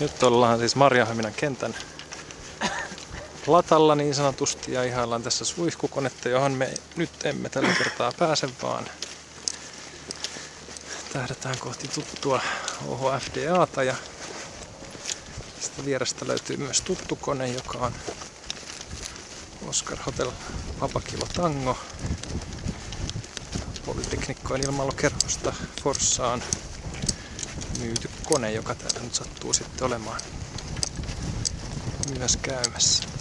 Nyt ollaan siis Maarianhaminan kentän latalla niin sanotusti ja ihaillaan tässä suihkukonetta, johon me nyt emme tällä kertaa pääse, vaan tähdätään kohti tuttua OHFDAta ja tästä vierestä löytyy myös tuttu kone, joka on Oscar Hotel Papakilo Tango. Polyteknikkojen ilmailukerhosta Forssaan myyty kone, joka täällä nyt sattuu sitten olemaan myös käymässä.